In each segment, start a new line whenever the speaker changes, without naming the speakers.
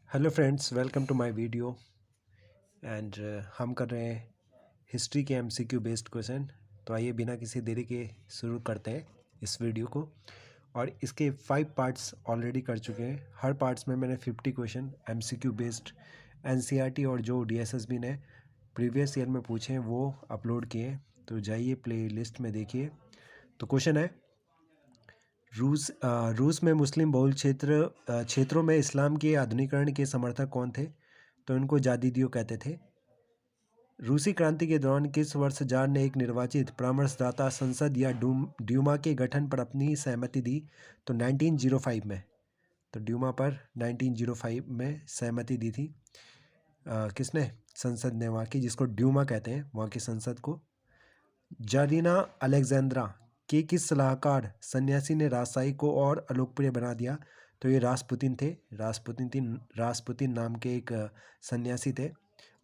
Hello friends, welcome to my video. And हम कर रहे हैं हिस्ट्री के एमसीक्यू बेस्ड क्वेश्चन। तो आइए बिना किसी देरी के शुरू करते हैं इस वीडियो को। और इसके 5 पार्ट्स ऑलरेडी कर चुके हैं। हर पार्ट्स में मैंने 50 क्वेश्चन एमसीक्यू बेस्ड एनसीईआरटी और जो डीएसएसबी ने प्रीवियस ईयर में पूछे हैं वो अपलोड किए। तो जाइए प्ले लिस्ट में देखिए। तो क्वेश्चन है, रूस में मुस्लिम बहुल क्षेत्रों में इस्लाम के आधुनिकीकरण के समर्थक कौन थे? तो इनको जादीदियो कहते थे। रूसी क्रांति के दौरान किस वर्ष जार ने एक निर्वाचित परामर्शदाता संसद या ड्यूमा के गठन पर अपनी सहमति दी? तो 1905 में। तो ड्यूमा पर 1905 में सहमति दी थी। किसने? संसद ने वहाँ की, जिसको ड्यूमा कहते हैं, वहाँ की संसद को। जारीना अलेक्जेंद्रा के किस सलाहकार सन्यासी ने राजशाही को और अलोकप्रिय बना दिया? तो ये रासपुतिन थे। रासपुतिन नाम के एक सन्यासी थे।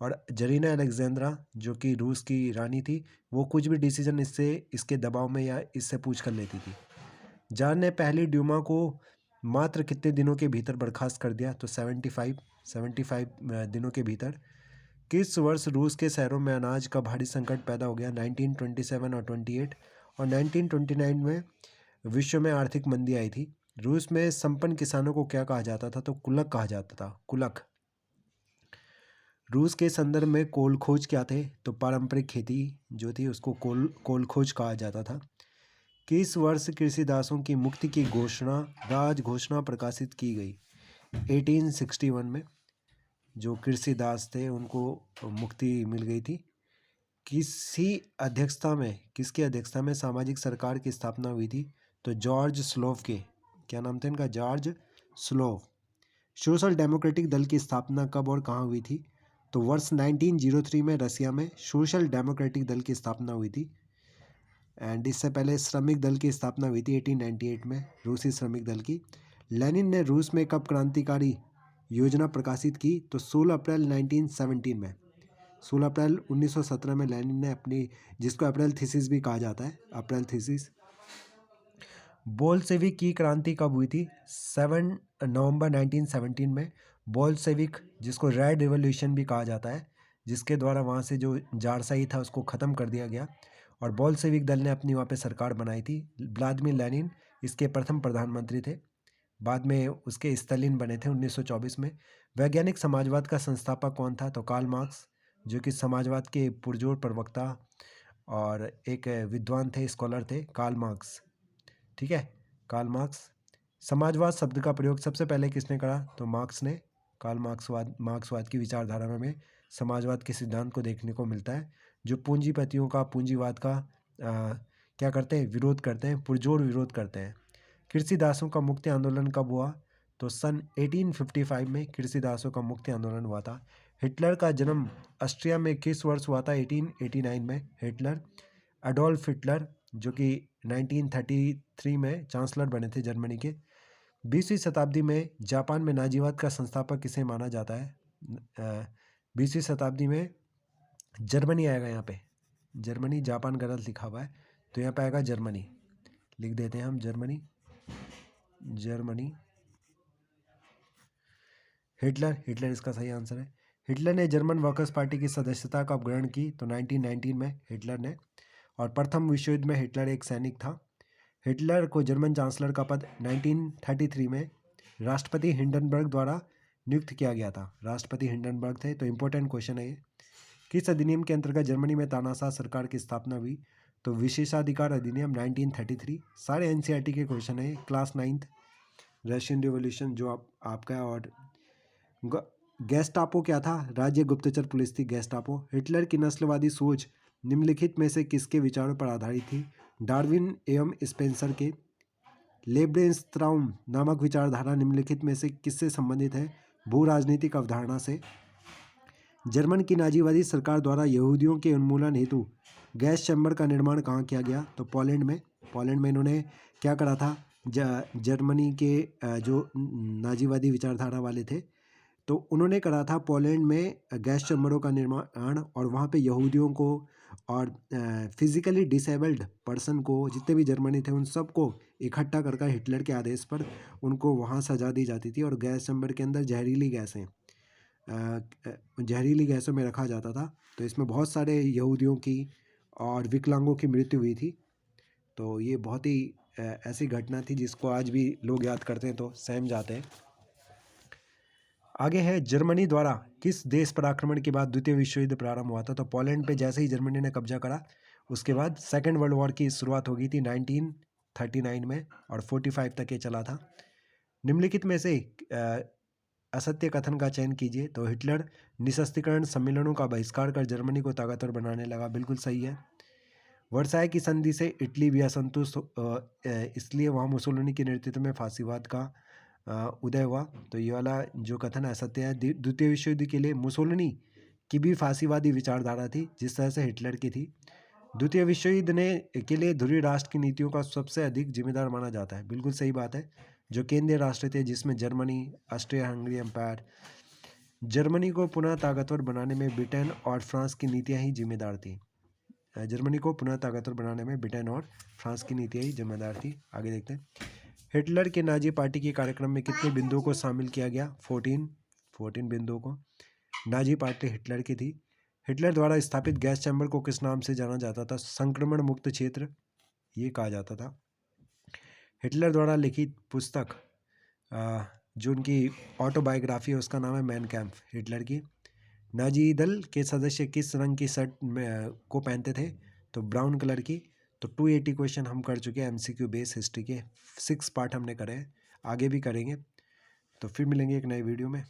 और जरीना अलेक्जेंद्रा जो कि रूस की रानी थी, वो कुछ भी डिसीजन इसके दबाव में या इससे पूछ कर लेती थी। जार ने पहली ड्यूमा को मात्र कितने दिनों के भीतर बर्खास्त कर दिया? तो 75 दिनों के भीतर। किस वर्ष रूस के शहरों में अनाज का भारी संकट पैदा हो गया? 1927 और 28। और 1929 में विश्व में आर्थिक मंदी आई थी। रूस में संपन्न किसानों को क्या कहा जाता था? तो कुलक कहा जाता था, कुलक। रूस के संदर्भ में कोल खोज क्या थे? तो पारंपरिक खेती जो थी उसको कोल खोज कहा जाता था। किस वर्ष कृषिदासों की मुक्ति की राज घोषणा प्रकाशित की गई? 1861 में जो कृषिदास थे उनको मुक्ति मिल गई थी। किसकी अध्यक्षता में सामाजिक सरकार की स्थापना हुई थी? तो जॉर्ज स्लोव के। क्या नाम था इनका? George slope. सोशल डेमोक्रेटिक दल की स्थापना कब और कहाँ हुई थी? तो वर्ष 1903 में रसिया में सोशल डेमोक्रेटिक दल की स्थापना हुई थी। एंड इससे पहले श्रमिक दल की स्थापना हुई थी 1898 में, रूसी श्रमिक दल की। लेनिन ने रूस में कब क्रांतिकारी योजना प्रकाशित की? तो 16 अप्रैल 1917 में। 16 अप्रैल 1917 में लेनिन ने अपनी, जिसको अप्रैल थीसिस भी कहा जाता है, अप्रैल थीसिस। बोल्शेविक की क्रांति कब हुई थी? 7 नवंबर 1917 में। बोल्शेविक, जिसको रेड रिवॉल्यूशन भी कहा जाता है, जिसके द्वारा वहाँ से जो जारशाही था उसको ख़त्म कर दिया गया और बोल्शेविक दल ने अपनी वहाँ पे सरकार बनाई थी। व्लादिमीर लेनिन इसके प्रथम प्रधानमंत्री थे। बाद में उसके स्टालिन बने थे 1924 में। वैज्ञानिक समाजवाद का संस्थापक कौन था? तो कार्ल मार्क्स, जो कि समाजवाद के पुरजोर प्रवक्ता और एक विद्वान थे, स्कॉलर थे, कार्ल मार्क्स। ठीक है, कार्ल मार्क्स। समाजवाद शब्द का प्रयोग सबसे पहले किसने करा? तो मार्क्स ने। कार्ल मार्क्सवाद की विचारधारा में समाजवाद के सिद्धांत को देखने को मिलता है, जो पूंजीपतियों का पूंजीवाद का क्या करते हैं? विरोध करते हैं, पुरजोर विरोध करते हैं। कृषिदासों का मुक्ति आंदोलन कब हुआ? तो सन 1855 में कृषिदासों का मुक्ति आंदोलन हुआ था। हिटलर का जन्म ऑस्ट्रिया में किस वर्ष हुआ था? 1889 में। हिटलर, एडोल्फ हिटलर, जो कि 1933 में चांसलर बने थे जर्मनी के। 20वीं शताब्दी में जापान में नाजीवाद का संस्थापक किसे माना जाता है? 20वीं शताब्दी में जर्मनी आएगा यहाँ पे। जर्मनी, जापान गलत लिखा हुआ है तो यहाँ पे आएगा जर्मनी। लिख देते हैं हम जर्मनी। हिटलर इसका सही आंसर है। हिटलर ने जर्मन वर्कर्स पार्टी की सदस्यता कब ग्रहण की? तो 1919 में हिटलर ने। और प्रथम विश्व युद्ध में हिटलर एक सैनिक था। हिटलर को जर्मन चांसलर का पद 1933 में राष्ट्रपति हिंडनबर्ग द्वारा नियुक्त किया गया था। राष्ट्रपति हिंडनबर्ग थे। तो इम्पोर्टेंट क्वेश्चन है ये। किस अधिनियम के अंतर्गत जर्मनी में तानाशाह सरकार की स्थापना हुई? तो विशेषाधिकार अधिनियम 1933। सारे एनसीईआरटी के क्वेश्चन है, क्लास 9th, रशियन रिवॉल्यूशन जो आपका है। और गैस्टापो क्या था? राज्य गुप्तचर पुलिस थी गैस्टापो। हिटलर की नस्लवादी सोच निम्नलिखित में से किसके विचारों पर आधारित थी? डार्विन एवं स्पेंसर के। लेब्रेंस्त्राउम नामक विचारधारा निम्नलिखित में से किससे संबंधित है? भू राजनीतिक अवधारणा से। जर्मन की नाजीवादी सरकार द्वारा यहूदियों के उन्मूलन हेतु गैस चैम्बर का निर्माण कहाँ किया गया? तो पोलैंड में। पोलैंड में इन्होंने क्या करा था? जर्मनी के जो नाजीवादी विचारधारा वाले थे, तो उन्होंने करा था पोलैंड में गैस चैम्बरों का निर्माण, और वहाँ पे यहूदियों को और फिजिकली डिसेबल्ड पर्सन को, जितने भी जर्मनी थे उन सबको इकट्ठा कर हिटलर के आदेश पर उनको वहाँ सजा दी जाती थी, और गैस चैम्बर के अंदर जहरीली गैसों में रखा जाता था। तो इसमें बहुत सारे यहूदियों की और विकलांगों की मृत्यु हुई थी। तो ये बहुत ही ऐसी घटना थी जिसको आज भी लोग याद करते हैं तो सहम जाते हैं। आगे है, जर्मनी द्वारा किस देश पर आक्रमण के बाद द्वितीय विश्व युद्ध प्रारंभ हुआ था? तो पोलैंड पे जैसे ही जर्मनी ने कब्जा करा, उसके बाद सेकेंड वर्ल्ड वॉर की शुरुआत हो गई थी 1939 में, और 45 तक ये चला था। निम्नलिखित में से असत्य कथन का चयन कीजिए। तो हिटलर निशस्त्रीकरण सम्मेलनों का बहिष्कार कर जर्मनी को ताकतवर बनाने लगा, बिल्कुल सही है। वर्साय की संधि से इटली भी असंतुष्ट, इसलिए वहाँ मुसोलिनी के नेतृत्व में फासीवाद का उदय हुआ। तो ये वाला जो कथन असत्य है। द्वितीय विश्व युद्ध के लिए मुसोलिनी की भी फासीवादी विचारधारा थी, जिस तरह से हिटलर की थी। द्वितीय विश्व युद्ध के लिए ध्रुवीय राष्ट्र की नीतियों का सबसे अधिक जिम्मेदार माना जाता है, बिल्कुल सही बात है। जो केंद्रीय राष्ट्र थे, जिसमें Germany, Austria Hungary Empire, Germany को पुनः ताकतवर बनाने में ब्रिटेन और फ्रांस की नीतियाँ ही जिम्मेदार थी। जर्मनी को पुनः ताकतवर बनाने में ब्रिटेन और फ्रांस की नीतियाँ ही जिम्मेदार थी। आगे देखते हैं, हिटलर के नाजी पार्टी के कार्यक्रम में कितने बिंदुओं को शामिल किया गया? 14 बिंदुओं को। नाजी पार्टी हिटलर की थी। हिटलर द्वारा स्थापित गैस चैम्बर को किस नाम से जाना जाता था? संक्रमण मुक्त क्षेत्र ये कहा जाता था। हिटलर द्वारा लिखित पुस्तक जो उनकी ऑटोबायोग्राफी है उसका नाम है मैन कैम्प, हिटलर की। नाजी दल के सदस्य किस रंग की शर्ट को पहनते थे? तो ब्राउन कलर की। तो 280 क्वेश्चन हम कर चुके हैं एमसीक्यू बेस हिस्ट्री के, 6 पार्ट हमने करे हैं, आगे भी करेंगे। तो फिर मिलेंगे एक नए वीडियो में।